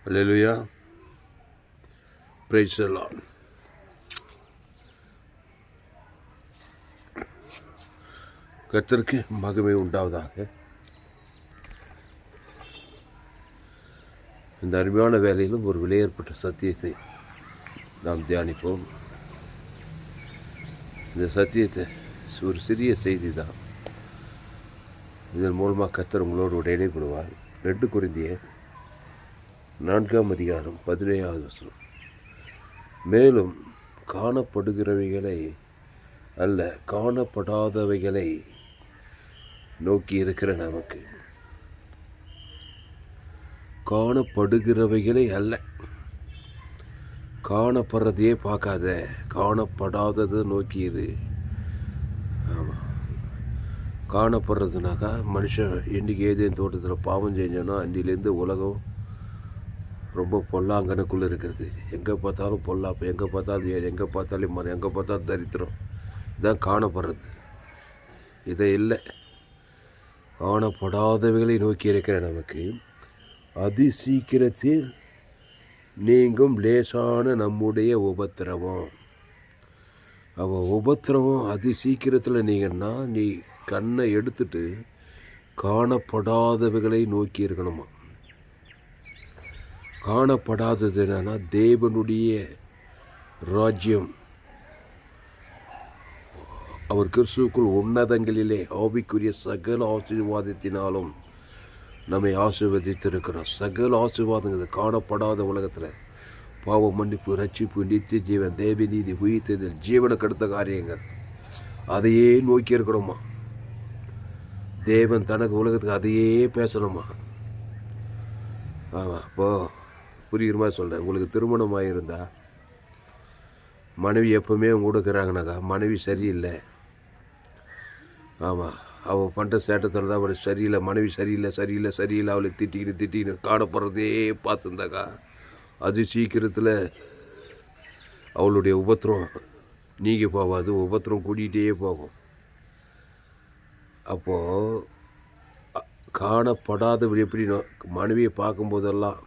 Hallelujah. Praise the Lord. கர்த்தருக்கு மகிமை உண்டாவதாக. இந்த அருமையான வேலையிலும் ஒரு விலையேற்பட்ட சத்தியத்தை நாம் தியானிப்போம். இந்த சத்தியத்தை ஒரு சிறிய செய்தி தான். இதன் மூலமாக கர்த்தர் உங்களோடு இடைப்படுவார். 2 கொரிந்தியர் 4:17 மேலும் காணப்படுகிறவைகளை அல்ல, காணப்படாதவைகளை நோக்கி இருக்கிற நமக்கு, காணப்படுகிறவைகளை அல்ல, காணப்படுறதையே பார்க்காத, காணப்படாததை நோக்கி இரு. ஆமாம், காணப்படுறதுனாக்கா மனுஷன் என்றைக்கு ஏதேன் தோட்டத்தில் பாவம் செஞ்சோன்னா அன்றிலேருந்து உலகம் ரொம்ப பொல்லாங்கனுக்குள்ளே இருக்கிறது. எங்கே பார்த்தாலும் பொல்லாப்பு, எங்கே பார்த்தாலும் எங்கே பார்த்தாலும் மரம், எங்கே பார்த்தாலும் தரித்திரம். இதான் காணப்படுறது. இதை இல்லை, காணப்படாதவைகளை நோக்கி இருக்கிற நமக்கு அதி சீக்கிரத்தில் நீங்கும் லேசான நம்முடைய உபத்திரவம். உபத்திரவம் அதி சீக்கிரத்தில் நீங்கன்னா நீ கண்ணை எடுத்துட்டு காணப்படாதவைகளை நோக்கி இருக்கணுமா. காணப்படாதது என்னன்னா தேவனுடைய ராஜ்யம், அவர் கிறிஸ்துவுக்குள் உன்னதங்களிலே ஆவிக்குரிய சகல ஆசீர்வாதத்தினாலும் நம்மை ஆசீர்வதித்திருக்கிறோம். சகல ஆசீர்வாதங்கள் காணப்படாத உலகத்தில் பாவ மன்னிப்பு, ரட்சிப்பு, நித்திய ஜீவன், தேவ நீதி, உயிர்த்தெழுதல், ஜீவனுக்கு அடுத்த காரியங்கள், அதையே நோக்கி இருக்கணுமா. தேவன் தனக்கு உலகத்துக்கு அதையே பேசணுமா. ஆமாம், இப்போது புரிகிற மாதிரி சொல்கிறேன். உங்களுக்கு திருமணமாக இருந்தால் மனைவி எப்போவுமே அவங்க கொடுக்குறாங்கனாக்கா மனைவி சரியில்லை. ஆமாம், அவள் பண்ணுற சேட்டத்தில் தான் அவளுக்கு சரியில்லை, மனைவி சரியில்லை சரியில்லை சரியில்லை அவளை திட்டின்னு காணப்படுறதே பார்த்துருந்தாக்கா அது சீக்கிரத்தில் அவளுடைய உபத்திரம் நீங்கி போகாது, உபத்திரம் கூட்டிகிட்டே போகும். அப்போது காணப்படாதவர் எப்படி மனைவியை பார்க்கும்போதெல்லாம்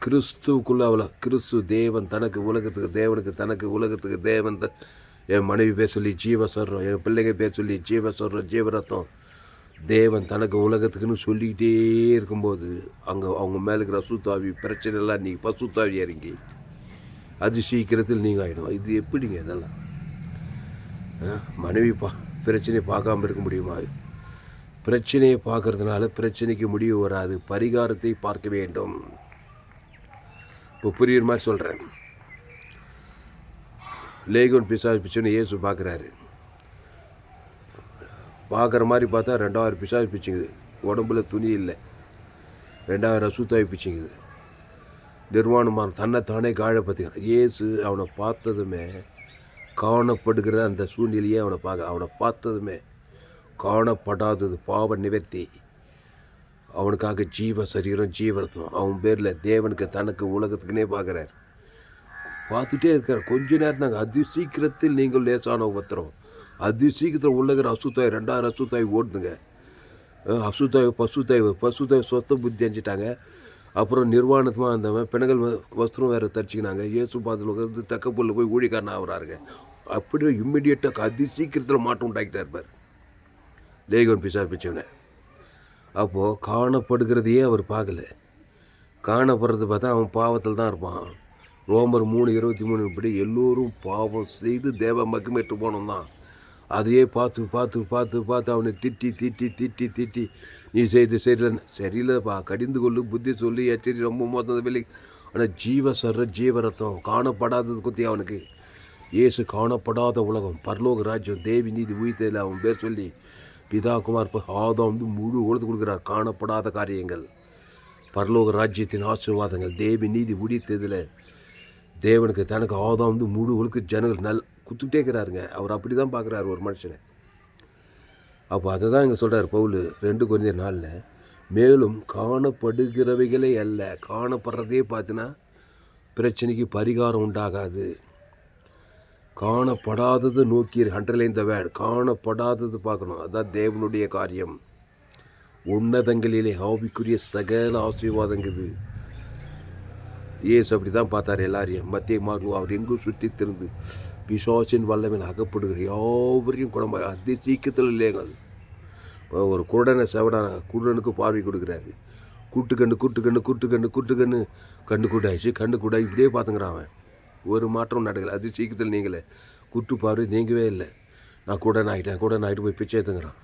கிறிஸ்துவுக்குள்ளே அவளை கிறிஸ்து தேவன் தனக்கு உலகத்துக்கு, தேவனுக்கு தனக்கு உலகத்துக்கு தேவன் என் மனைவி பேர் சொல்லி ஜீவ சொல்கிறோம், என் பிள்ளைங்க பேர் சொல்லி ஜீவ சொல்கிறோம், ஜீவரத்தம் தேவன் தனக்கு உலகத்துக்குன்னு சொல்லிக்கிட்டே இருக்கும்போது அங்கே அவங்க மேலே இருக்கிற அசுத்தாவி பிரச்சனைலாம் நீங்கள் பசுத்தாவி இறங்கி அது சீக்கிரத்தில் நீங்கள் ஆகிடும். இது எப்படிங்க இதெல்லாம்? மனைவி பிரச்சனையை பார்க்காம இருக்க முடியுமா? பிரச்சனையை பார்க்கறதுனால பிரச்சனைக்கு முடிவு வராது, பரிகாரத்தை பார்க்க வேண்டும். இப்போ புரியுற மாதிரி சொல்கிறேன். லேகோன் பிசாசு பிச்சுன்னு இயேசு பார்க்குறாரு. பார்க்குற மாதிரி பார்த்தா 2000 பிசாசு பிச்சுங்குது, உடம்புல துணி இல்லை, 2000 அசுத்தாவி பிச்சுங்குது, நிர்வாணமான தன்னைத்தானே காழ பார்த்துக்கிறான். இயேசு அவனை பார்த்ததுமே காணப்படுகிற அந்த சூழ்நிலையே அவனை பார்த்ததுமே காணப்படாதது பாவ நிவர்த்தி, அவனுக்காக ஜீவ சரீரம் ஜீவரத்தம், அவன் பேரில் தேவனுக்கு தனக்கு உலகத்துக்குன்னே பார்க்குறார். பார்த்துட்டே இருக்கார். கொஞ்ச நேரம் தாங்க, அதி சீக்கிரத்தில் நீங்கள் லேசான உபத்திரம், அதி சீக்கிரத்தில் உள்ளகிற அசுத்தாய் 2000 அசுத்தாய் ஓடுதுங்க. பசுத்தாய் சொத்த புத்தி அஞ்சிட்டாங்க. அப்புறம் நிர்வாணமாக இருந்தவன் பெண்கள் வஸ்திரம் வேறு தரிச்சிக்கினாங்க. இயேசு பார்த்து தக்கப்பொருள் போய் ஊழிக்காரன் ஆகிறாருங்க. அப்படியே இம்மிடியட்டாக அதி சீக்கிரத்தில் மாற்றம் உண்டாக்கிட்டா இருப்பார் லேகோன் பிசாசு பிச்சவனை. அப்போது காணப்படுகிறதையே அவர் பார்க்கல, காணப்படுறது பார்த்தா அவன் பாவத்தில் தான் இருப்பான். ரோமர் 3:23 இப்படி எல்லோரும் பாவம் செய்து தேவ மகிமைட்டு போனோம் தான். அதையே பார்த்து அவனை திட்டி நீ செய்து சரியில்லைப்பா, கடிந்து கொள்ளு, புத்தி சொல்லி எச்சரி, ரொம்ப மோசம் வெளி. ஆனால் ஜீவரத்தம் காணப்படாதது குத்தி அவனுக்கு இயேசு காணப்படாத உலகம், பரலோக ராஜ்யம், தேவி நீதி, உயிர்த்தெழுதல், அவன் பேர் சொல்லி பிதா குமார் ஆதாம் முழு உலகத்து கொடுக்குறார். காணப்படாத காரியங்கள், பரலோக ராஜ்யத்தின் ஆசீர்வாதங்கள், தேவி நீதி, உயிர்த்தெழுதல், தேவனுக்கு தனக்கு ஆதாம் முழு உலக ஜனங்கள் குத்துக்கிட்டே இருக்கிறாருங்க. அவர் அப்படி தான் பார்க்குறாரு ஒரு மனுஷனை. அப்போ அதை தான் இங்கே சொல்கிறார் பவுல் 2 கொரிந்தியர் 4. மேலும் காணப்படுகிறவைகளே அல்ல, காணப்படுறதே பார்த்தினா பிரச்சனைக்கு பரிகாரம் உண்டாகாது. காணப்படாதது நோக்கி அண்டர்லைன் த வேர்ட், காணப்படாதது பார்க்கணும். அதுதான் தேவனுடைய காரியம். உன்னதங்களிலே ஆவிக்குரிய சகல ஆசீர்வாதங்குது. இயேசு அப்படி தான் பார்த்தார் எல்லாரையும். மத்திய மார்க்கு அவர் எங்கும் சுற்றி திருந்து பிசாசின் வல்லமையில் அகப்படுகிற யாவரையும் குணமாக அதி சீக்கிரத்தில் இல்லைங்க. அது ஒரு குருடனுக்கு பார்வை கொடுக்குறாரு. கூட்டுக்கண்ணு கண்ணு கூட்டாயிடுச்சு, கண்ணு கூட்டாய் இப்படியே பார்த்துங்கிறான் அவன். ஒரு மாற்றம் நடக்கலை. அது சீக்கிரத்தில் நீங்களே கூட்டு பார்வை நீங்கவே இல்லை. நான் கூடன் ஆகிட்டு போய் பிச்சை எடுத்துங்கிறான்.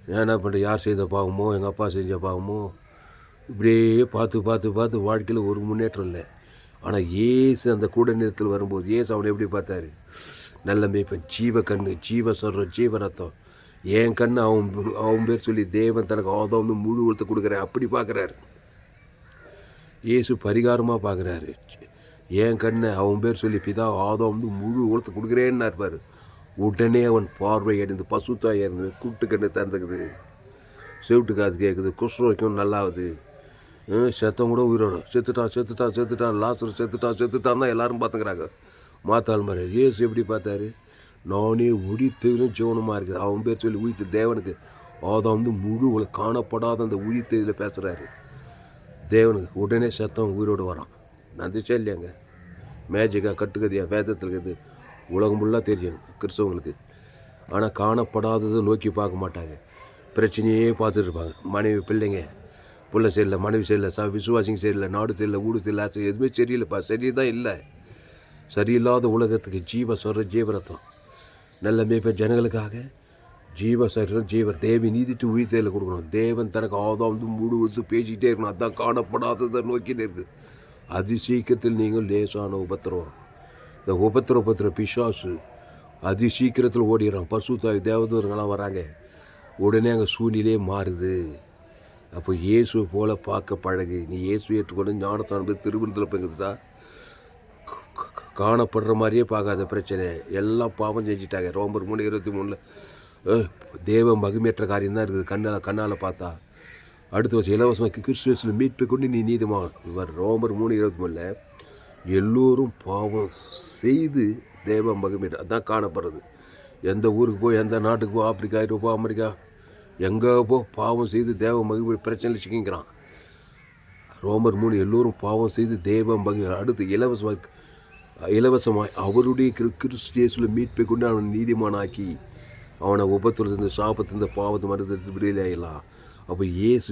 நான் என்ன பண்ணுறேன், யார் செய்த பாவமோ எங்கள் அப்பா செஞ்ச பாவமோ இப்படியே பார்த்து வாழ்க்கையில் ஒரு முன்னேற்றம் இல்லை. ஆனால் ஏசு அந்த கூட நேரத்தில் வரும்போது ஏசு அவனை எப்படி பார்த்தாரு, நல்ல மேய்ப்பன், ஜீவ கண்ணு, ஜீவ சொல்கிற ஜீவ ரத்தம், என் கண்ணு அவன் பேர் சொல்லி தேவன் தனக்கு ஆதாம் முழு உலகத்தை கொடுக்குறேன் அப்படி பார்க்குறாரு. ஏசு பரிகாரமாக பார்க்குறாரு. என் கண்ணை அவன் பேர் சொல்லி பிதா ஆதாம் முழு உலகத்தை கொடுக்குறேன்னு இருப்பார். உடனே அவன் பார்வை அடைந்து பசுத்தாய் இருந்து கூட்டு கண்ணு திறந்துக்குது, செவிட்டு காது கேட்குது, குஷ்ரோக்கும் நல்லாகுது, செத்தம் கூட உயிரோட செத்துட்டான் லாசர் செத்துட்டான் தான் எல்லாரும் பார்த்துக்கிறாங்க. மாத்தாள் மாதிரி ஏசு எப்படி பார்த்தாரு, நானே உயிர்த்தெழும் ஜீவனமாக இருக்குது. அவன் பேர் சொல்லி உயிர்த்து தேவனுக்கு ஆதாம் முழு உலகம் காணப்படாத அந்த உயிர்த்தெழில் பேசுகிறாரு. தேவனுக்கு உடனே செத்தம் உயிரோடு வரான். நந்திச்சா இல்லையாங்க, மேஜிக்காக கட்டுக்கதியா வேதத்தில் இருக்குது, உலகம் ஃபுல்லாக தெரியும் கிறிஸ்தவங்களுக்கு. ஆனால் காணப்படாததை நோக்கி பார்க்க மாட்டாங்க, பிரச்சனையே பார்த்துட்டு இருப்பாங்க. மனைவி பிள்ளைங்க பிள்ளை சரியில்லை, மனைவி சரியில்லை, விசுவாசிங்க சரியில்லை, நாடு சரியில்லை, ஊடு சரியில்லை, எதுவுமே சரியில்லைப்பா, சரிதான் இல்லை. சரியில்லாத உலகத்துக்கு ஜீவ சொல்கிற ஜீவரத்தம் நல்ல மேய்ப்பன் ஜனங்களுக்காக ஜீவ சரீரம் ஜீவர் தேவி நீதிட்டு உயிர்த்தேல கொடுக்கணும். தேவன் தனக்கு ஆதாம் முழு எடுத்து பேசிக்கிட்டே இருக்கணும். அதுதான் காணப்படாததை நோக்கினே இருக்குது. அதி சீக்கிரத்தில் நீங்கள் லேசான உபத்திரம், இந்த உபத்திர பிசாசு அதி சீக்கிரத்தில் ஓடிடுறான். பசுத்தாய் தேவதூர்கள்லாம் வராங்க, உடனே அங்கே சூழ்நிலையே மாறுது. அப்போ இயேசுவை போல் பார்க்க பழகு. நீ இயேசு ஏற்றுக்கொண்டு ஞானத்தான திருவிழத்தில் போய்க்குதுதா, காணப்படுற மாதிரியே பார்க்காத பிரச்சனை எல்லாம் பாவம் செஞ்சுட்டாங்க. ரோமர் 3:23 தேவ மகிமேற்ற காரியம் தான் இருக்குது. கண்ணால் பார்த்தா அடுத்த வருஷம் இலவசமாக கிறிஸ்துவில் மீட்பை கொண்டு நீ நீதிமான். இவர் ரோமர் 3:23 எல்லோரும் பாவம் செய்து தேவ மகிமேற்ற அதான் காணப்படுறது. எந்த ஊருக்கு போய் எந்த நாட்டுக்கு போ, ஆப்பிரிக்கா, ஐரோப்பா, அமெரிக்கா, எங்கே போ, பாவம் செய்து தேவ மகிமை பிரச்சனையில் சிக்கிங்கிறான். ரோமர் 3 எல்லோரும் பாவம் செய்து தேவ மகிமை. அடுத்து இலவசமாய் அவருடைய கிறிஸ்து மீட்பை கொண்டு அவன் நீதிமானாக்கி அவனை உபத்திலிருந்து சாபத்திலிருந்து பாவத்தை மறுத்து விடுதலையாகலாம். அப்போ இயேசு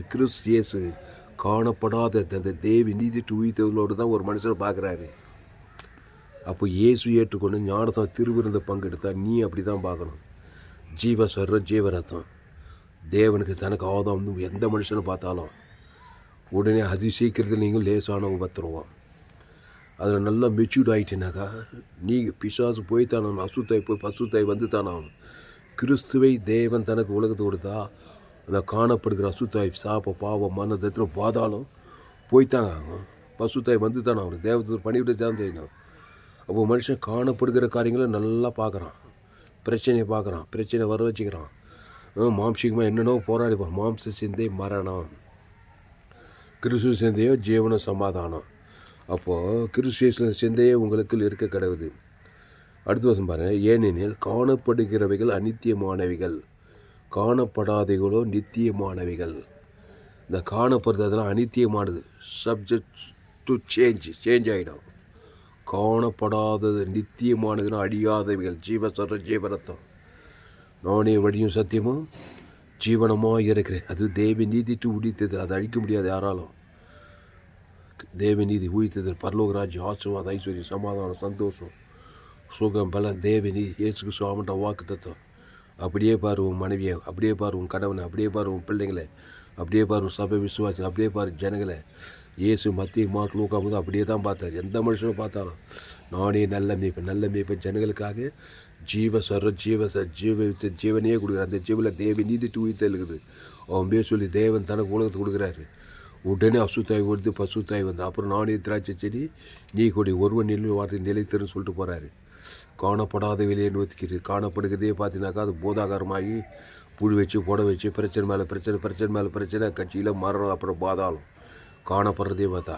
காணப்படாத அந்த தேவி நீதிட்டு உயிர்த்தவர்களோடு தான் ஒரு மனுஷனை பார்க்குறாரு. அப்போ இயேசு ஏற்றுக்கொண்டு ஞானத்தான் திருவிருந்த பங்கெடுத்தா நீ அப்படி தான் பார்க்கணும். ஜீவ சர்வம் ஜீவரத்தம் தேவனுக்கு தனக்கு ஆதாம் எந்த மனுஷனை பார்த்தாலும் உடனே அதி சீக்கிரத்தில் நீங்கள் லேசான உபத்திரவான். அதில் நல்லா மெச்சூர்ட் ஆகிட்டேனாக்கா நீங்கள் பிசாசு போய்த்தானான், அசுத்தாய் போய் பசுத்தாய் வந்து தானாகணும். கிறிஸ்துவை தேவன் தனக்கு உலகத்தை கொடுத்தா அந்த காணப்படுகிற அசுத்தாய் சாப்ப பாவம் மன தத்திரம் பாதாளம் போய்த்தாங்க ஆகும். பசுத்தாய் வந்து தானே அவனுக்கு தேவத்தை பண்ணிவிட்டு தான் செய்யணும். அப்போ மனுஷன் காணப்படுகிற காரியங்களை நல்லா பார்க்குறான், பிரச்சனையை பார்க்குறான், பிரச்சனை வர வச்சுக்கிறான். மாம்சிகமாக என்னென்னோ போராடிப்பான். மாம்ச சிந்தை மரணம், கிறிஸ்து சிந்தையோ ஜீவனம் சமாதானம். அப்போது கிறிஸ்து சிந்தையே உங்களுக்கு இருக்க கிடவுது. அடுத்த வருஷம் பாருங்கள், ஏனெனில் காணப்படுகிறவைகள் அநித்தியமானவைகள், காணப்படாதைகளோ நித்தியமானவைகள். இந்த காணப்படுறது அதெல்லாம் அநித்தியமானது, சப்ஜெக்ட் டு சேஞ்ச் ஆகிடும். காணப்படாதது நித்தியமானதுன்னா அழியாதவைகள், ஜீவசர ஜீவரத்தம். நானே வழியும் சத்தியமும் ஜீவனமாக இருக்கிறேன். அது தேவ நீதிட்டு உடித்தது, அதை அழிக்க முடியாது யாராலும். தேவ நீதி உயிர்த்தது, பரலோக ராஜ்யம், ஆசீர்வாதம், ஐஸ்வர்யம், சமாதானம், சந்தோஷம், சுகம், பலம், தேவ நீதி, இயேசுக்கு சுவாமன்ற வாக்கு தத்துவம். அப்படியே பாரு உன் மனைவியை, அப்படியே பாரு உன் கணவனை, அப்படியே பாரு உன் பிள்ளைங்களை, அப்படியே பாரு உன் சபை விசுவாசம், அப்படியே பாரு ஜனங்களை. இயேசு மத்திய மார்க் லூக்கா போது அப்படியே தான் பார்த்தார். எந்த மனுஷனும் பார்த்தாலும் நானே நல்ல மேய்ப்பன் ஜனங்களுக்காக ஜீவ ஜீவனையே கொடுக்குறாரு. அந்த ஜீவில் தேவ நீதிட்டு உயிர்த்தெழுகுது. அவன் பேர் சொல்லி தேவன் தனக்கு உலகத்தை கொடுக்குறாரு. உடனே அசுத்தாய் ஓடுது, பசுத்தாய் வந்து அப்புறம் நானே திராட்சை செடி நீ கொடி ஒருவன் நிலை வார்த்தை நிலைத்தருன்னு சொல்லிட்டு போகிறாரு. காணப்படாத விலையை நோத்திக்கிறது. காணப்படுகிறதே பார்த்தீங்கன்னாக்கா அது போதாகாரமாகி புழு வச்சு புட வச்சு பிரச்சனை மேலே பிரச்சனை கட்சியில் மரணம், அப்புறம் பாதாளம். காணப்படுறதே பார்த்தா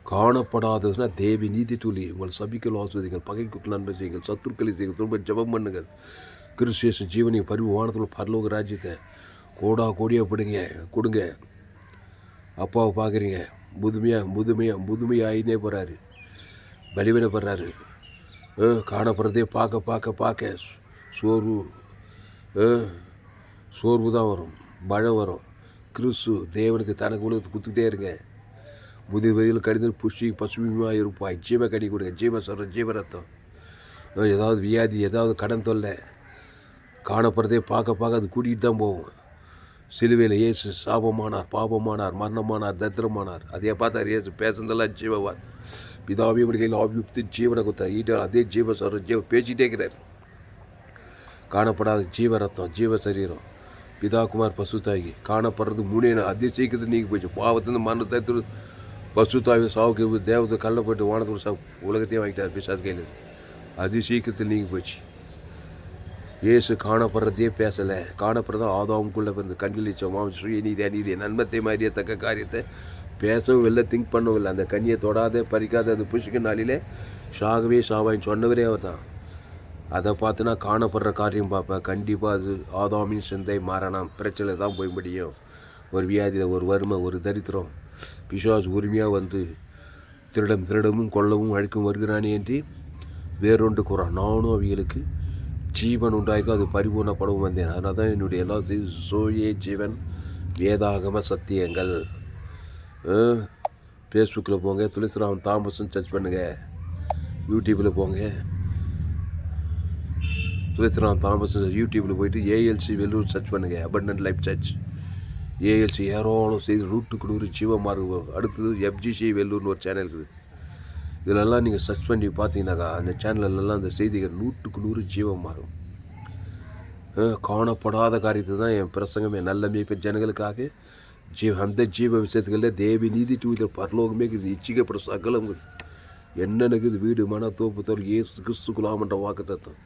காணப்படாததுன்னா தேவி நீதி துளி. உங்கள் சபிக்கல் ஆஸ்வதிகள், பகைக்கு நன்மை செய்யுங்கள், சத்துருக்களை செய்யுங்கள், திரும்ப ஜபம் பண்ணுங்கள். கிறிஸ்து ஜீவனை பரிவு வானத்தில் பரலோக ராஜ்யத்தை கோடியாக கொடுங்க. அப்பாவை பார்க்குறீங்க, முதுமையாயினே போகிறாரு, பலிவிடப்படுறாரு. காணப்படுறதே பார்க்க சோர்வு தான் வரும், பழம் வரும். கிறிஸ்து தேவனுக்கு தனக்கு உலகத்தை கொடுத்துக்கிட்டே இருங்க. முதிர் வயதில் கடிந்து புஷ்டி பசுமையாக இருப்பாய். ஜீவ கனி கொடுங்க, ஜீவரத்தம். ஏதாவது வியாதி, ஏதாவது கடன் தொல்லை, காணப்படுறதே பார்க்க அது கூட்டிகிட்டு தான் போவோம். சிலுவையில் இயேசு சாபமானார், பாபமானார், மரணமானார், தரித்திரமானார். அதே பார்த்தார் இயேசு. பேசுனதெல்லாம் ஜீவவான். பிதாவே கையில் ஆவியுக்தி ஜீவனை கொடுத்தார். அதே ஜீவ பேசிகிட்டே இருக்கிறார். காணப்படாத ஜீவரத்தம், ஜீவ சரீரம், பிதா குமார் பசுத்தாகி. காணப்படுறது 3 அதே சீக்கிரத்தில் நீங்கி போச்சு. பாவத்திலிருந்து மரணத்தை பசுத்தாவி சாவுக்கு தேவத்தை கல்ல போய்ட்டு வானத்தோடு உலகத்தையும் வாங்கிட்டார் பிசாசு கையில். அது சீக்கிரத்தில் நீங்கி போச்சு. இயேசு காணப்படுறதே பேசலை. காணப்படுறதா ஆதாமுக்குள்ளே பிறந்த கண்களிச்சோம் சுயநீதி அநீதி நன்மத்தை மாதிரியே தக்க காரியத்தை பேசவும் இல்லை, திங்க் பண்ணவும் இல்லை. அந்த கண்ணியை தொடாத பறிக்காத அது புஷிக்க நாளிலே சாகவே சாவாயின்னு சொன்னவரே அவர் தான். அதை பார்த்துனா காணப்படுற காரியம் பார்ப்பேன். கண்டிப்பாக அது ஆதாமின் சிந்தை மாறணும். பிரச்சனை தான் போய் முடியும். ஒரு வியாதியில், ஒரு வறுமை, ஒரு தரித்திரம், பிசாசு உரிமையாக வந்து திருடமும் கொள்ளவும் அழிக்கும் வருகிறானே என்று வேறொன்று கூறான். நானும் அவைகளுக்கு ஜீவன் உண்டாயிருக்கும், அது பரிபூர்ணப்படவும் வந்தேன். அதனால தான் என்னுடைய எல்லா சோயே ஜீவன் வேதாகம சத்தியங்கள். ஃபேஸ்புக்கில் போங்க, துளசிராமன் தாமஸும் சர்ச் பண்ணுங்கள். யூடியூப்பில் போங்க, துளசிராமன் தாமஸ் யூடியூப்பில் போயிட்டு ஏஎல்சி வெல்லூர் சர்ச் பண்ணுங்கள். Abundant life search. ஏஎல்சி ஏராளம் செய்து ரூட்டுக்கு 100 ஜீவமார்கு. அடுத்தது எஃப்ஜிசி வெல்லூர்னு ஒரு சேனல் இருக்குது. இதிலெல்லாம் நீங்கள் சர்ச் பண்ணி பார்த்தீங்கன்னாக்கா அந்த சேனலெல்லாம் அந்த செய்திகள் 100க்கு 100 ஜீவமாகும். காணப்படாத காரியத்தை தான் என் பிரசங்கமே. நல்ல மேய்ப்பு ஜனங்களுக்காக அந்த ஜீவ விஷயத்துக்களில் தேவி நீதி தூய்த பரலோகமே இது இச்சிக்கப்பட சகலம் என்னென்னக்கு இது வீடு மன தோப்பு தோல் ஏசு கிறிஸ்துக்குலாமன்ற வாக்கு தத்துவம்.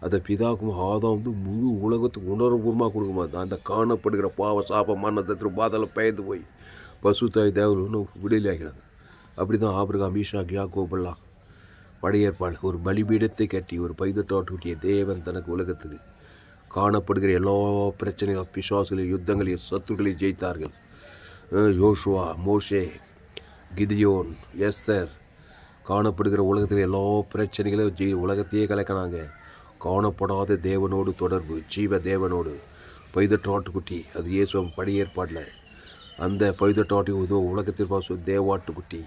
அதை பிதாக்கும் ஆதாம் வந்து முழு உலகத்துக்கு உணர்வுபூர்வமாக கொடுக்குமா. அந்த காணப்படுகிற பாவ சாப மரணத்தை பாதெல்லாம் பயந்து போய் பசுத்தாய் தேவன்னு விடுதலை ஆகினாங்க. அப்படி தான் ஆபிரகாம், ஈசாக், யாக்கோபெல்லாம் பழைய ஏற்பாடு ஒரு பலிபீடத்தை கட்டி ஒரு பைதட்டாட்டுக்குட்டிய தேவன் தனக்கு உலகத்துக்கு காணப்படுகிற எல்லா பிரச்சனைகளும் பிசாசுகளையும் யுத்தங்களையும் சத்துருக்களையும் ஜெயித்தார்கள். யோசுவா, மோசே, கிதியோன், எஸ்தர் காணப்படுகிற உலகத்தில் எல்லா பிரச்சனைகளையும் உலகத்தையே கலக்கினாங்க. காணப்படாத தேவனோடு தொடர்பு, ஜீவ தேவனோடு. பைதட்டாட்டுக்குட்டி அது இயேசுவம் பழைய ஏற்பாட்டில். அந்த பைதட்டாட்டி உலகத்தில் பாசு தேவாட்டுக்குட்டி,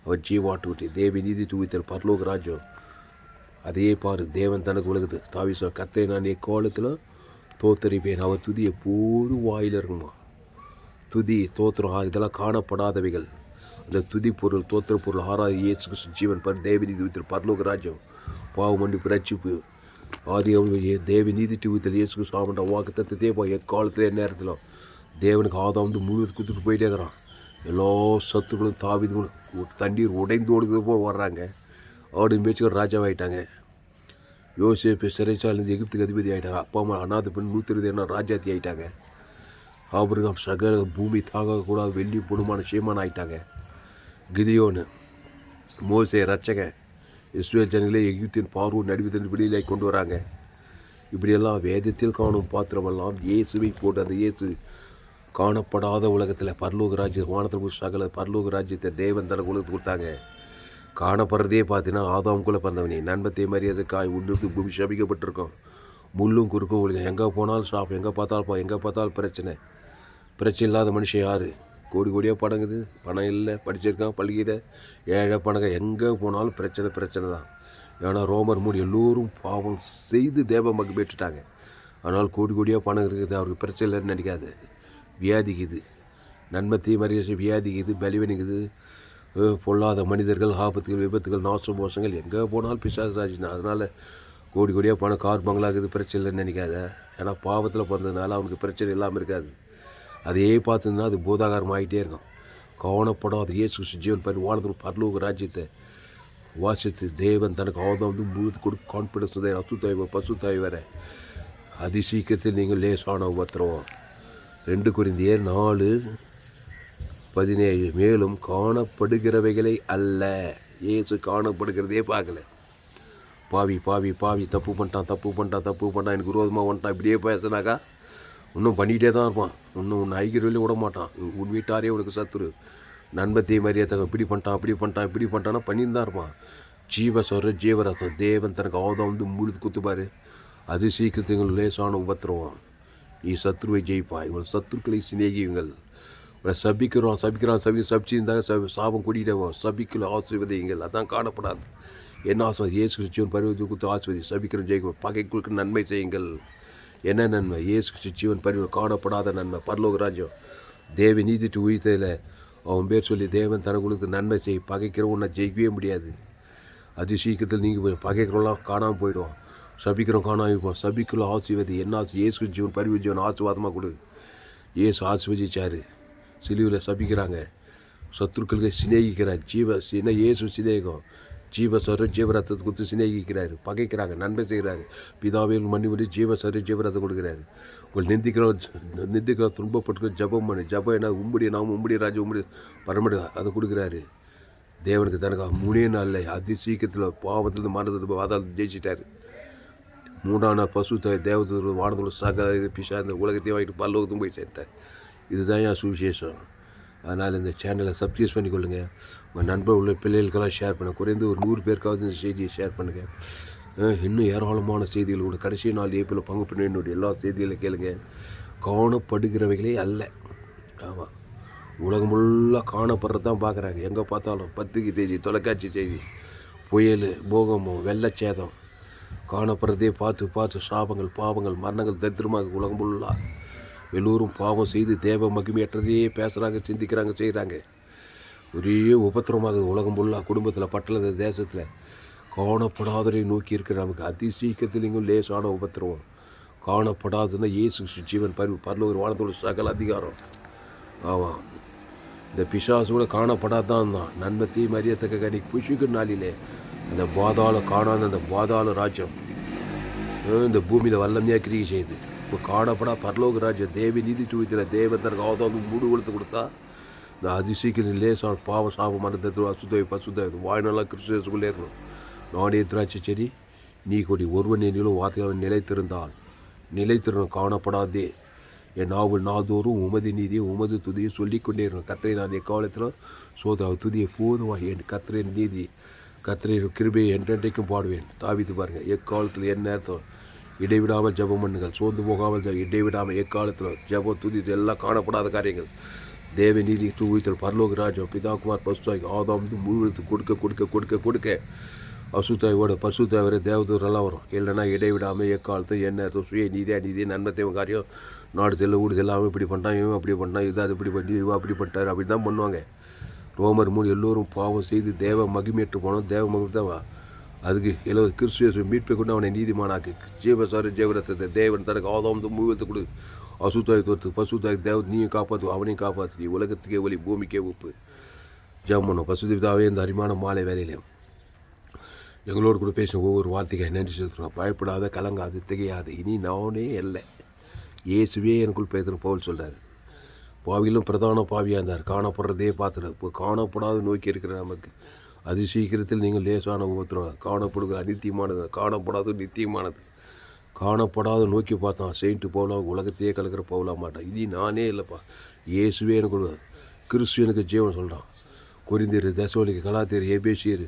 அவர் ஜீவாட்டுக்குட்டி. தேவி நீதி தூவித்தல் பரலோக ராஜ்யம். அதே பாரு தேவன் தனக்கு உலகத்து தாவிச கத்தை நான் எக்காலத்தில் தோத்தரிப்பேன். அவர் துதி எப்போதும் வாயில் இருக்குமா. துதி தோத்திரம் இதெல்லாம் காணப்படாதவைகள். அந்த துதி பொருள் தோத்திர பொருள் ஆறாவது இயேசு கிறிஸ்து ஜீவன் தேவி நீதி தூவித்தல் பரலோக ராஜ்யம். பாவ மன்னிப்பு ரட்சிப்பு ஆதி தேவி நீதி தூவித்தல் இயேசு கிறிஸ்து ஆமன்ற வாக்கு தத்துவத்தே எக்காலத்தில் நேரத்தில் தேவனுக்கு ஆதாம் வந்து முழு கொடுத்துட்டு போயிட்டே இருக்கிறான். எல்லா சத்துக்களும் தாவிதுகளும் தண்ணீர் உடைந்து ஓடுகிறது போல் வர்றாங்க. ஆடு மேய்ச்சிக்கிற ராஜாவாகிட்டாங்க. யோசேப்பு சிறைச்சாலேருந்து எகிப்துக்கு அதிபதி ஆகிட்டாங்க. அப்பா அம்மா அநாத பெண் 120 ராஜாத்தி ஆகிட்டாங்க. ஆபிரகாம் சகல பூமி தாகக்கூடாது வெள்ளி பொடுமான சீமான் ஆகிட்டாங்க. கிதியோனு, மோசே ரட்சகன், இஸ்ரேல் ஜனங்களே எகிப்தின் பார்வோன் நடுவித்தின் விடுதலை கொண்டு வராங்க. இப்படியெல்லாம் வேதத்தில் காணும் பாத்திரமெல்லாம் இயேசுவை போட்டு அந்த இயேசு காணப்படாத உலகத்தில் பரலோக ராஜ்யம் வானத்தில் சகல பரலோக ராஜ்யத்தை தேவன் தனக்கு உலகத்துக்கு கொடுத்தாங்க. காணப்படுறதே பார்த்தீங்கன்னா ஆதாமுக்குள்ளே பிறந்தவனே நன்மத்தை மரியாதை காய் உண்டு பூமி சபிக்கப்பட்டிருக்கோம். முள்ளும் குறுக்கும் உங்களுக்கு எங்கே போனாலும் ஷாப், எங்கே பார்த்தாலும் பிரச்சனை இல்லாத மனுஷன் யார்? கோடியாக பணங்குது, பணம் இல்லை, படிச்சிருக்கான், பள்ளிக்கிட்ட ஏழை பணங்க, எங்கே போனாலும் பிரச்சனை தான். ஏன்னா ரோமர் 3 எல்லோரும் பாவம் செய்து தேவ மக்கு பெற்றுட்டாங்க. அதனால் கோடியாக பணம் இருக்குது, அவருக்கு பிரச்சனை இல்லைன்னு நினைக்காது. வியாதிக்குது, நன்மத்தை மரியாதை வியாதிக்குது, பலிவனிக்குது, பொல்லாத மனிதர்கள், ஆபத்துகள், விபத்துகள், நாச மோசங்கள், எங்கே போனாலும் பிசாசு ராஜ்யம். அதனால் கோடியாக பணம், கார் பங்களாக்குது, பிரச்சனை இல்லைன்னு நினைக்காத. ஏன்னா பாவத்தில் பிறந்ததுனால அவனுக்கு பிரச்சனை இல்லாமல் இருக்காது. அதே பார்த்துன்னா அது பூதாகாரம் ஆகிட்டே இருக்கும். காணப்படாத இயேசு ஜீவன் பண்ணி வானத்தில் பரலோக ராஜ்யத்தை வாசித்து தேவன் தனக்கு ஆதாம் வந்து முழு கொடுக்க கான்ஃபிடன்ஸ் அசுத்தாய் பசுத்தாய் வர அதிசீக்கிரத்தில் நீங்கள் லேசான உபத்திரவம். 2 கொரிந்தியர் 4:17 மேலும் காணப்படுகிறவைகளை அல்ல. இயேசு காணப்படுகிறதே பார்க்கல. பாவி தப்பு பண்ணிட்டான் எனக்கு விரோதமாக வந்துட்டான் இப்படியே பேசினாக்கா இன்னும் பண்ணிக்கிட்டே தான் இருப்பான். இன்னும் உன்னை ஐக்கிய விட மாட்டான். உன் வீட்டாரே உனக்கு சத்துரு. நண்பத்தை மரியாதை இப்படி பண்ணிட்டான் அப்படி பண்ணிட்டான் இப்படி பண்ணிட்டான்னா பண்ணின்னு தான் இருப்பான். ஜீவரசம் தேவன் தனக்கு ஆதம் வந்து முழுது குத்துப்பார். அது சீக்கிரத்துங்கள் லேசான உபத்திரவம். நீ சத்ருவை ஜெயிப்பாய். உங்கள் சத்துருக்களை சிநேகியுங்கள். சபிச்சிருந்தாங்க சாபம் கூட்டிகிட்டே சபிக்கல ஆசிர்வதியுங்கள். அதான் காணப்படாது. என்ன ஆசிர்வாதம்? இயேசு கிறிஸ்துவின் பரிவத்தை கொடுத்து ஆசிர்வதி. சபிக்கிறோம் ஜெயிக்கும். பகைக்குழுக்கு நன்மை செய்யுங்கள். என்ன நன்மை? இயேசு கிறிஸ்துவின் பரிவு காணப்படாத நன்மை. பரலோக ராஜ்யம். தேவ நீதிட்டு உயிர்த்ததில் அவன் பேர் சொல்லி தேவன் தனக்குழுக்கு நன்மை செய். பகைக்கிறவன் உன்னை ஜெயிக்கவே முடியாது. அது சீக்கிரத்தில் நீங்கள் போய் பகைக்கிறவெல்லாம் காணாமல் போயிடுவோம். சபிக்கிறோம் காணாமல் இருப்போம். சபிக்குள்ள ஆசீர்வதி. என்ன இயேசு ஜீவன் பரிவு ஜீவன் ஆசீர்வாதமாக கொடு. இயேசு ஆசீர்வதிச்சார். சிலுவையில் சபிக்கிறாங்க. சத்துருக்களுக்கு சிநேகிக்கிறார். இயேசு சிநேகம். ஜீவரத்தத்தை கொடுத்து சிநேகிக்கிறார். பகைக்கிறாங்க நன்மை செய்கிறாரு. பிதாவில் மன்னிவிட்டு ஜீவரத்தை கொடுக்குறாரு. உங்கள் நிந்திக்கிற துன்பப்பட்டு ஜபம் பண்ணி ஜபம் என்ன உம்முடைய நாம் உம்முடைய ராஜ்யம் உம்முடைய பரமடு அதை கொடுக்குறாரு. தேவனுக்கு தனக்கு 3 நாளில் அதி சீக்கிரத்தில் பாவத்திலிருந்து மரணத்தை வாதாளத்தை ஜெயிச்சிட்டார். 3ஆம் நாள் பசு தேவத்தோட வானத்தோட சக பிஷா இந்த உலகத்தையும் வாங்கிட்டு பல்லோகத்தும் போய் சேர்த்தார். இதுதான் என் சுவிசேஷம். அதனால் இந்த சேனலை சப்ஸ்கிரைப் பண்ணிக்கொள்ளுங்கள். உங்கள் நண்பர் உள்ள பிள்ளைகளுக்கெல்லாம் ஷேர் பண்ணுங்கள். குறைந்து ஒரு 100 பேருக்காவது இந்த செய்தியை ஷேர் பண்ணுங்கள். இன்னும் ஏராளமான செய்திகளோட கடைசி நாள் ஏப்பில் பங்கு பண்ண என்னுடைய எல்லா செய்திகளையும் கேளுங்க. காணப்படுகிறவைகளே அல்ல. ஆமாம், உலகம் ஃபுல்லாக காணப்படுறது தான் பார்க்குறாங்க. எங்கே பார்த்தாலும் பத்திரிகை செய்தி, தொலைக்காட்சி செய்தி, புயல், பூகம்பம், வெள்ளச்சேதம் காணப்படுறதே பார்த்து சாபங்கள், பாவங்கள், மரணங்கள் தரித்திரமாக உலகம் ஃபுல்லாக எல்லோரும் பாவம் செய்து தேவ மகிமையற்றதையே பேசுகிறாங்க, சிந்திக்கிறாங்க, செய்கிறாங்க. ஒரே உபத்திரமாக உலகம் ஃபுல்லாக குடும்பத்தில், பட்டணத்தில், தேசத்தில் காணப்படாததை நோக்கி இருக்கிற நமக்கு அதி சீக்கிரத்திலேயும் லேசான உபத்திரவம். காணப்படாதுன்னா இயேசு ஜீவன் பரலோக வானத்தோட சகல அதிகாரம். ஆமாம், இந்த பிசாசோட காணப்படாதான் தான் நன்மத்தை மரியத்தக்க கனி புஷுக்கு நாளிலே அந்த காணாத அந்த பாதாள ராஜ்யம் இந்த பூமியில் வல்லமையாக கிரியை செய்யுது. இப்போ காணப்படா பரலோக ராஜ்யம் தேவி நீதி தூய்த்தில் தேவத்தருக்கு ஆதாவது மூடு கொடுத்து கொடுத்தா இந்த அதிசீக்கிரம் லேசான பாவ சாபம் மனத்தை அசுத்தவை பசுத்த வாழ்நாளாக கிறிஸ்துக்குள்ளே இருக்கணும். நானே திராட்சை செடி, நீ கொடி, ஒருவன் என்னிலும் வார்த்தையாக நிலைத்திறனும் காணப்படாதே. என் நாவல் நாதோறும் உமது நீதியை உமது துதியை சொல்லிக்கொண்டே இருக்கணும். கத்திரை நான் எக்காலத்தில் சோதர துதியை போதுவா. என் கத்திரின் நீதி கத்திரை கிருபையை என்றென்றைக்கும் பாடுவேன். தாவித்து பாருங்கள். எக்காலத்தில் என் நேரத்தில் இடைவிடாமல் ஜபம் பண்ணுங்கள். சோர்ந்து போகாமல் இடைவிடாமல் எக்காலத்தில் ஜபம் துதி எல்லாம் காணப்படாத காரியங்கள். தேவ நீதி தூவித்தல் பரலோக ராஜ்யம் பிதாகுமார் பசுத்தாய் ஆதாம் முழுவதுக்கு கொடுக்க கொடுக்க கொடுக்க கொடுக்க அசுத்தாயோட பசுத்தாய் வரை தேவதூரெல்லாம் வரும். இல்லைன்னா இடைவிடாமல் எக்காலத்தில் என்ன சுய நீதியாக நன்மத்தை காரியம் நாடு செல்ல ஊடு செல்லாமல் இப்படி பண்ணிட்டான், இவன் அப்படி பண்ணிட்டான், இது அது இப்படி பண்ணி இவன் அப்படி பண்ணிட்டார், அப்படி தான் பண்ணுவாங்க. ரோமர் 3 எல்லோரும் பாவம் செய்து தேவ மகிமையற்று போனோம். தேவ மகிமை தான் அதுக்கு கிறிஸ்துவை மீட்பை கொண்டு அவனை நீதிமானாக்கு. ஜீவரத்தை தேவன் தனக்கு ஆதாம் முழுவத்தை கொடு. அசுத்தாய் தோற்று பசுத்தாய் தேவ நீயும் காப்பாற்று, அவனையும் காப்பாற்று. நீ உலகத்துக்கே ஒளி, பூமிக்கே உப்பு. ஜெபம் பசுதாவே இந்த அருமையான மாலை வேலையிலையும் எங்களோடு கூட பேசும் ஒவ்வொரு வார்த்தைக்கு நன்றி செலுத்துகிறோம். பயப்படாத, கலங்காது, திகையாது. இனி நானே இல்லை, இயேசுவே எனக்குள் பேசுகிற பவுல் சொல்கிறார். பாவியிலும் பிரதான பாவியாக இருந்தார். காணப்படுறதே பார்த்துறார். இப்போ காணப்படாத நோக்கி இருக்கிற நமக்கு அது சீக்கிரத்தில் நீங்கள் லேசான உபத்திரம். காணப்படுகிற அநித்தியமானது, காணப்படாத நித்தியமானது. காணப்படாத நோக்கி பார்த்தான் செயின்ட்டு பவுலாக உலகத்தையே கலக்கிற பவுலாக மாட்டான். இனி நானே இல்லைப்பா, இயேசுவே எனக்கு கிறிஸ்து எனக்கு ஜீவன் சொல்கிறான். கொரிந்தியர், தெசலோனிக்கர், கலாத்தியர், எபேசியர்,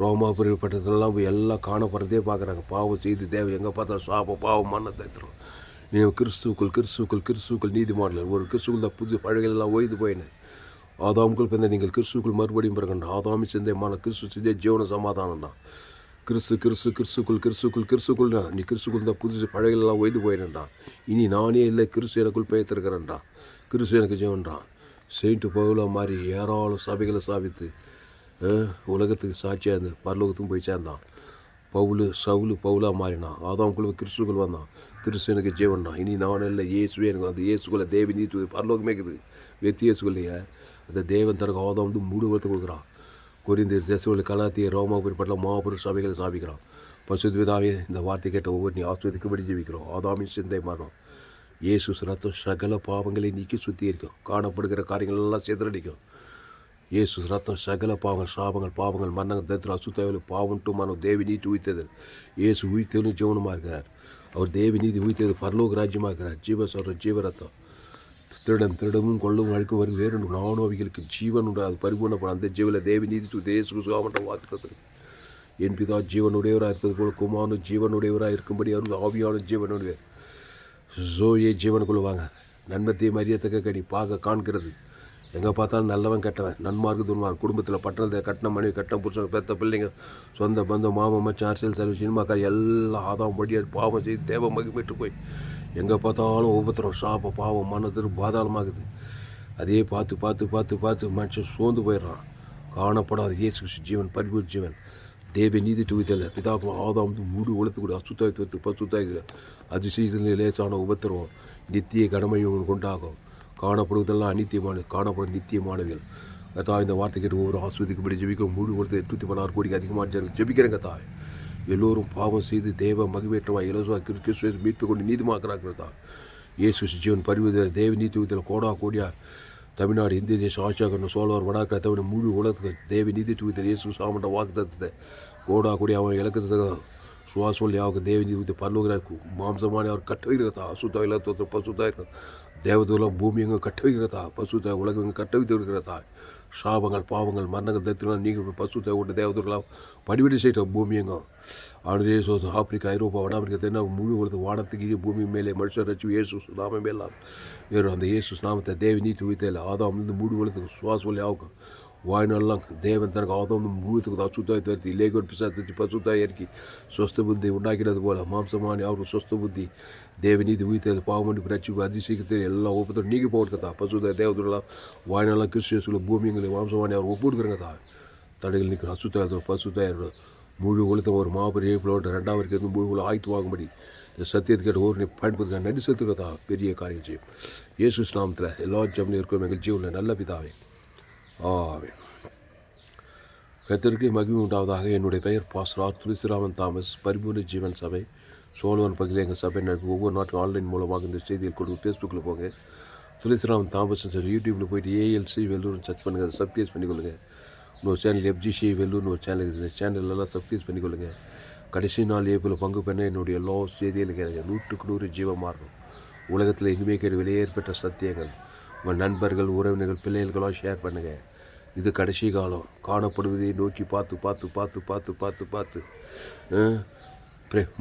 ரோமாபுரி பட்டத்திலலாம் போய் எல்லாம் காணப்படுறதே பார்க்குறாங்க. பாவம் செய்து தேவை எங்கே பார்த்தாலும் சாபம், பாவம், மரணத்தை தரும். நீங்கள் கிறிஸ்துக்குள் நீதிமான்கள். ஒரு கிறிஸ்துக்குள் தான் புது பழகெல்லாம் ஓய்ந்து போயினேன். ஆதாமுக்குள் பிறந்த நீங்கள் கிறிஸ்துக்குள் மறுபடியும் பிறகுண்டா. ஆதாமி சிந்தைமான கிறிஸ்து சிந்தை ஜீவன சமாதானம்டா. கிறிஸ்துக்குள்னா நீ கிறிஸ்துக்குள் தான் புதுசு பழகெல்லாம் ஓய்ந்து போயினேன்டா. இனி நானே இல்லை, கிறிஸ்து எனக்குள் பெயர்த்திருக்கிறேன்டா. கிறிஸ்து எனக்கு ஜீவன்டா. செயின்ட்டு பவுலாக மாறி ஏராளம் சபைகளை சாபித்து உலகத்துக்கு சாட்சியாக இருந்து பரலோகத்துக்கும் போய் சேர்ந்தான். சவுலு பவுலாக மாறினான். ஆதாமுக்குள்ள கிறிஸ்துக்குள் வந்தான். கிறிஸ்து எனக்கு ஜீவன் தான். இனி நான் இல்லை, இயேசுவே எனக்கு அந்த இயேசுக்குள்ள தேவி நீத்து பரலோகமே இருக்குது. வெத்தி இயேசுக்குள்ளையே அந்த தேவன் தனக்கு ஆதாம் மூடு வரத்து கொடுக்குறான். கொரிந்தியர், தெசலோனிக்கர், கலாத்தியர், ரோமாபுரி பட்டணம் மாபெரும் சபைகளை சாபிக்கிறான். பசுதாவே இந்த வார்த்தை கேட்ட ஒவ்வொரு நீ ஆஸ்வதிக்கும்படி ஜெபிக்கிறோம். ஆதாமின் சிந்தை மாறும். இயேசு ரத்தம் சகல பாவங்களை நீக்கி சுத்திகரிக்கும். காணப்படுகிற காரியங்கள் எல்லாம் சிதறடிக்கும். இயேசு ரத்தம் சகல பாவங்கள், சாபங்கள், பாவங்கள், மரணங்கள், தரித்திரம், அசுத்தாவில் பாவம்ட்டு மனம் தேவி நீதி உயிர்த்தது. இயேசு உயிர்த்தவனும் ஜீவனமாக இருக்கிறார். அவர் தேவி நீதி உயிர்த்தது பரலோக ராஜ்யமாக இருக்கிறார். ஜீவரத்தம் திருடவும் கொள்ளவும் அழிக்கும் வரும் வேறு நானும் அவைகளுக்கு ஜீவன் உண்டு. அது பரிபூர்ணப்படும். அந்த ஜீவனில் தேவி நீதி தேசுமன்ற வாக்குத்தத்தது. என் பிதா ஜீவனுடையவராக இருப்பது போல குமாரனும் ஜீவனுடையவராக இருக்கும்படி அவர்கள் ஆவியான ஜீவனுடைய ஜோயே ஜீவனுக்குள்ள வாங்க. நன்மத்தையும் அறியத்தக்க கனி பார்க்க காண்கிறது. எங்கே பார்த்தாலும் நல்லவன் கெட்டவன், நன்மார்க்கு துன்மார்க்கு, குடும்பத்தில் பட்டணத்தில் கட்டின மனைவி, கட்டின புருஷன், பெற்ற பிள்ளைங்க, சொந்த பந்தம், மாமன் மச்சான், அரசியல் செலவு, சினிமாக்கார் எல்லாம் ஆதாம் படியார் பாவம் செய்து தேவ மகிமைட்டு போய் எங்கே பார்த்தாலும் உபத்திரம், சாப, பாவம், மனதிரு பாதாளமாகுது. அதே பார்த்து பார்த்து பார்த்து பார்த்து மனுஷன் சோர்ந்து போயிடுறான். காணப்படாத இயேசு கிறிஸ்து ஜீவன், பரிபூர்ண ஜீவன், தேவ நீதி துவித்தல பிதாக்கும் ஆதாம் மூடு உளத்துக்கூட அசுத்தாய் பசுத்தாய் அதிசயத்தில் லேசான உபத்திரம் நித்திய கடமையை உங்களுக்கு உண்டாகும். காணப்படுவதெல்லாம் அநித்தியமான, காணப்படும் நித்தியமானவர்கள். கத்தா இந்த வார்த்தை கேட்டு ஒவ்வொரு ஆஸ்வதிக்கும்படி ஜெபிக்கும். மூடு கொடுத்து 816 கோடிக்கு அதிகமான ஜனங்கள் ஜெபிக்கிறேன். கத்தா எல்லோரும் பாவம் செய்து தேவ மகிழ்வேற்றமாக இலசுவாக கிறிஸ்துவை மீட்பு கொண்டு நீதிமாக்கிறாங்க. இயேசு ஜீவன் பரிவுதல் தேவ நீதி துவித்தல் கோடா கோடியா தமிழ்நாடு, இந்திய தேசம், ஆட்சியாகணும், சோழர், வடாக்கா, தமிழ் முழு உலகத்துக்கு தேவி நீதி துவித்தல் இயேசு சாமன்ற வாக்கு தத்துவத்தை கோடா கூடிய அவன் இலக்கத்துக்கு சுவாசொல்லி அவங்க தேவி நீதி பரலோகிற மாம்சமான அவர் கட்ட வைக்கிறதா. அசுத்தா இலத்தோத்த பசுத்தா இருக்கும் தேவதெல்லாம் பூமி எங்கே கட்ட வைக்கிறதா. பசுத்தா உலகம் எங்கே கட்ட வைத்து இருக்கிறதா. சாபங்கள், பாவங்கள், மரணங்கள், தத்தினால் நீங்கள் பசுத்தை விட்டு தேவதெல்லாம் படிவடி செய்யட்டோம். பூமி எங்கே ஆணுதே சோதம் ஆப்பிரிக்கா, ஐரோப்பா, வட அமெரிக்கா, தென்ன முழு கொடுத்து வானத்துக்கு பூமி மேலே மனுஷன் ரச்சு இயேசு நாம மேலாம் வேறும். அந்த இயேசு நாமத்தை தேவி நீ துவித்தையில் ஆதாம் மூடு கொடுத்து சுவாசொல்லி ஆகும். வாய்நாளெல்லாம் தேவன் தனக்கு ஆதாம் முழுவதுக்கு அசுத்தாய் தருத்தி இலேகோன் பிசாத்தி பசுத்தாய் இறக்கி சொஸ்த புத்தி உண்டாக்கினது போல மாம்சமானி அவருக்கு சொஸ்த புத்தி தேவ நீதி உயிர்த்தது பாவமணி பிரச்சு அதிசயத்தில் எல்லா ஒப்புத்தரும் நீங்கி போட்டுக்கத்தா. பசுத்தாய் தேவதெல்லாம் வாய்நாளெல்லாம் கிறிஸ்துவ பூமிங்களை மாம்சமானி அவர் ஒப்புடுக்கிறங்கத்தா. தடைகள் நிற்கிற அசுத்தாய் பசுத்தாய் முழு உளுத்தம் ஒரு மாபெரிய இழப்பிலோட 2வது இருந்து முழு ஆய்த்து வாங்கும்படி இந்த சத்தியத்துக்கு ஒரு பயன்படுத்த நடிசத்துக்கத்தா பெரிய காரியம் செய்யும். இயேசு நாமத்தில் எல்லா ஜம்லையும் இருக்கும் எங்கள் ஜீவனில் நல்ல பிதாவே. ஆமென். கர்த்தருக்கு மகிமை உண்டாவதாக. என்னுடைய பெயர் பாஸ்டர் துளசிராமன் தாமஸ், பரிபூர்ண ஜீவன் சபை, சோழவன் பகுதியில் எங்கள் சபை நடக்கும். ஒவ்வொரு நாட்டுக்கும் ஆன்லைன் மூலமாக இந்த செய்தியில் கொடுத்து ஃபேஸ்புக்கில் போங்க. துளசிராமன் தாமஸ் சொல்லி யூடியூப்பில் போய்ட்டு ஏஎல்சி வெள்ளூர்னு சர்ச் பண்ணுங்கள், சப்ஸ்கிரைப் பண்ணிக்கொள்ளுங்கள். இன்னொரு சேனல் எஃப்ஜிசி வெள்ளூர்னு ஒரு சேனல் இருக்குது. சேனலெல்லாம் சப்ஸ்கிரைப் பண்ணிக்கொள்ளுங்கள். கடைசி நாள் ஏப்பில் பங்கு பண்ண என்னுடைய எல்லா செய்தியில் கேளுங்க. 100க்கு 100 ஜீவம் மாறணும். உலகத்தில் இனிமே கேட்டு வெளியேற்பட்ட சத்தியங்கள் உங்கள் நண்பர்கள், உறவினர்கள், பிள்ளைகளுக்கெல்லாம் ஷேர் பண்ணுங்கள். இது கடைசி காலம். காணப்படுவதை நோக்கி பார்த்து பார்த்து பார்த்து பார்த்து பார்த்து பார்த்து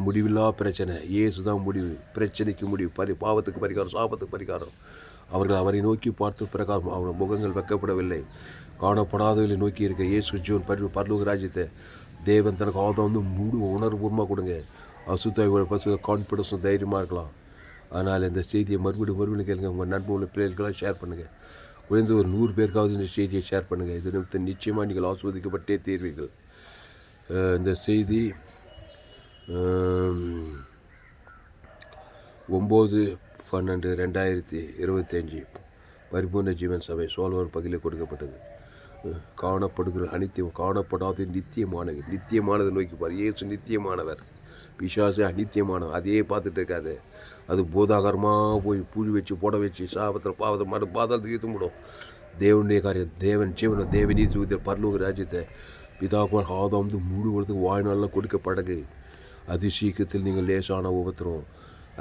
முடிவில்லா பிரச்சனை. இயேசு தான் முடிவு, பிரச்சனைக்கு முடிவு, பாவத்துக்கு பரிகாரம், சாபத்துக்கு பரிகாரம். அவர்கள் அவரை நோக்கி பார்த்து பிரகாரம் அவர்கள் முகங்கள் வைக்கப்படவில்லை. காணப்படாதவர்களை நோக்கி இருக்க இயேசு ஜீவன் பரலோக ராஜ்யத்தை தேவன் தனக்கு ஆதாம் முழு உணர்வுபூர்வமாக கொடுங்க. அசுத்தாய் பசு கான்ஃபிடன்ஸும் தைரியமாக இருக்கலாம். அதனால் இந்த செய்தியை மறுபடியும் கேளுங்க. உங்கள் நண்பர்கள், பிள்ளைகளுக்கெல்லாம் ஷேர் பண்ணுங்கள். குறைந்து ஒரு 100 பேருக்காவது இந்த செய்தியை ஷேர் பண்ணுங்கள். இது நிமித்தம் நிச்சயமாக நீங்கள் ஆஸ்வதிக்கப்பட்டே தீர்வீர்கள். இந்த செய்தி 9/12/2025 பரிபூர்ண ஜீவன் சபை சோழவன் பகுதியில் கொடுக்கப்பட்டது. காணப்படுகிற அனித்தியம், காணப்படாத நித்தியமானது நோக்கி பாரு. இயேசு நித்தியமானவர், பிசாசு அநித்தியமானவர். அதையே பார்த்துட்டு இருக்காது. அது போதாகரமாக போய் பூஜை வச்சு போட வச்சு சாபத்தில் பாவத்தை மாட்ட பாதாளத்துக்கு ஏற்றும்பிடும். தேவனுடைய காரியம், தேவன் ஜீவனை, தேவனீ தூத பரலோக ராஜ்யத்தை பிதாக்குமார் ஆதாம் முழு உலகத்துக்கு வாழ்நாளில் கொடுக்கப்படகு. அதிசீக்கிரத்தில் நீங்கள் லேசான உபத்திரம்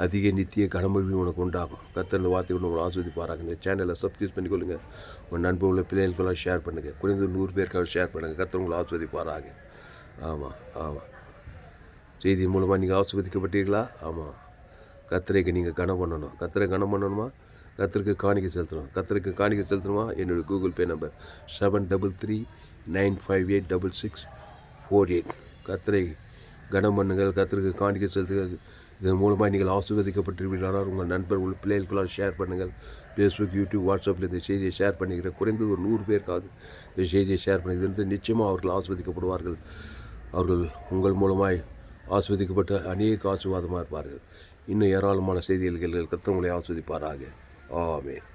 அதிக நித்திய கடமையும் உனக்கு உண்டாகும். கர்த்தர் வார்த்தை உங்களை ஆஸ்வதிப்பாராங்க. இந்த சேனலை சப்ஸ்கிரைப் பண்ணிக்கொள்ளுங்கள். உங்கள் நண்பர்களை பிள்ளைகளுக்கெல்லாம் ஷேர் பண்ணுங்கள். குறைந்து 100 பேருக்காக ஷேர் பண்ணுங்கள். கர்த்தர் உங்களை ஆஸ்வதிப்பாராங்க. ஆமாம் செய்தி மூலமாக நீங்கள் ஆஸ்வதிக்கப்பட்டீர்களா? ஆமாம். கர்த்தரைக்கு நீங்கள் கனம் பண்ணணும். கர்த்தரை கனம் பண்ணணுமா? கர்த்தருக்கு காணிக்கை செலுத்தணும். கர்த்தருக்கு காணிக்கை செலுத்தணுமா? என்னுடைய கூகுள் பே நம்பர் 7339586648. கர்த்தரை கனம் பண்ணுங்கள். கர்த்தருக்கு காணிக்கை செலுத்துங்கள். இதன் மூலமாக நீங்கள் ஆசீர்வதிக்கப்பட்டிருப்பீர்களானால் உங்கள் நண்பர்கள், பிள்ளைகளுக்கெல்லாம் ஷேர் பண்ணுங்கள். ஃபேஸ்புக், யூடியூப், வாட்ஸ்அப்பில் இந்த செய்தியை ஷேர் பண்ணிக்கிறேன். குறைந்தது ஒரு 100 பேருக்காவது இந்த செய்தியை ஷேர் பண்ணிக்கிறது. நிச்சயமாக அவர்கள் ஆஸ்வதிக்கப்படுவார்கள். அவர்கள் உங்கள் மூலமாய் ஆஸ்வதிக்கப்பட்ட அநேக ஆசீர்வாதமாக இருப்பார்கள். இன்னும் ஏராளமான செய்திகள் கர்த்தர் உங்களை ஆஸ்வதிப்பாராக. ஆமென்.